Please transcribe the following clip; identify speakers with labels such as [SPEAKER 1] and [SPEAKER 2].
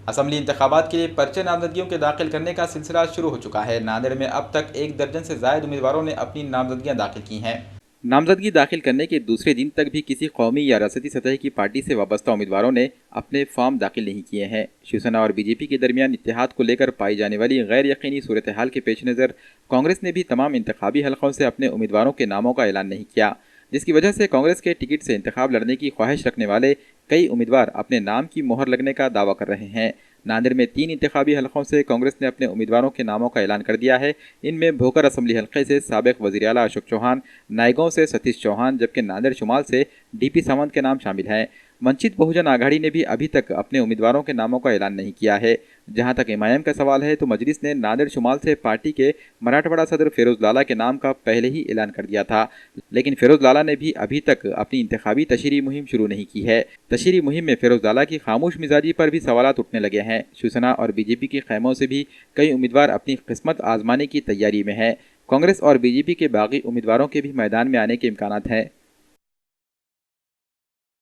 [SPEAKER 1] Assembly इंतखाबात के लिए पर्चे नामजदगियों के दाखिल करने का सिलसिला शुरू हो चुका है। नांदेड़ में अब तक 1 दर्जन से जायद उम्मीदवारों ने अपनी नामजदगियां दाखिल की हैं। नामजदगी दाखिल करने के दूसरे दिन तक भी किसी कौमी या रियासती सतह की पार्टी से वाबस्ता उम्मीदवारों ने अपने फॉर्म दाखिल नहीं किए हैं। शिवसेना और बीजेपी के दरमियान इत्तेहाद को लेकर पाई जाने वाली गैर यकीनी सूरत हाल के पेश नज़र कांग्रेस ने भी तमाम इंतखाबी हलकों से अपने उम्मीदवारों के नामों का ऐलान नहीं किया, जिसकी वजह से कांग्रेस के टिकट से इंतखाब लड़ने की ख्वाहिश रखने वाले कई उम्मीदवार अपने नाम की मोहर लगने का दावा कर रहे हैं। नांदेड़ में 3 इंतखाबी हलकों से कांग्रेस ने अपने उम्मीदवारों के नामों का ऐलान कर दिया है। इनमें भोकर असम्बली हलके से साबिक वज़ीर आला अशोक चौहान, नायगांव से सतीश चौहान, जबकि नांदेड़ शुमाल से डीपी सावंत के नाम शामिल हैं। वंचित बहुजन आघाड़ी ने भी अभी तक अपने उम्मीदवारों के नामों का ऐलान नहीं किया है। जहां तक एमआईएम का सवाल है तो मजलिस ने नांदेड़ शुमाल से पार्टी के मराठवाड़ा सदर फिरोज लाला के नाम का पहले ही ऐलान कर दिया था, लेकिन फिरोज लाला ने भी अभी तक अपनी इंतखाबी तशरीह मुहिम शुरू नहीं की है। तशरीह मुहिम में फिरोज लाला की खामोश मिजाजी पर भी सवालात उठने लगे हैं। शिवसेना और बीजेपी के खैमों से भी कई उम्मीदवार अपनी किस्मत आजमाने की तैयारी में हैं। कांग्रेस और बीजेपी के बागी उम्मीदवारों के भी मैदान में आने के इम्कानात हैं।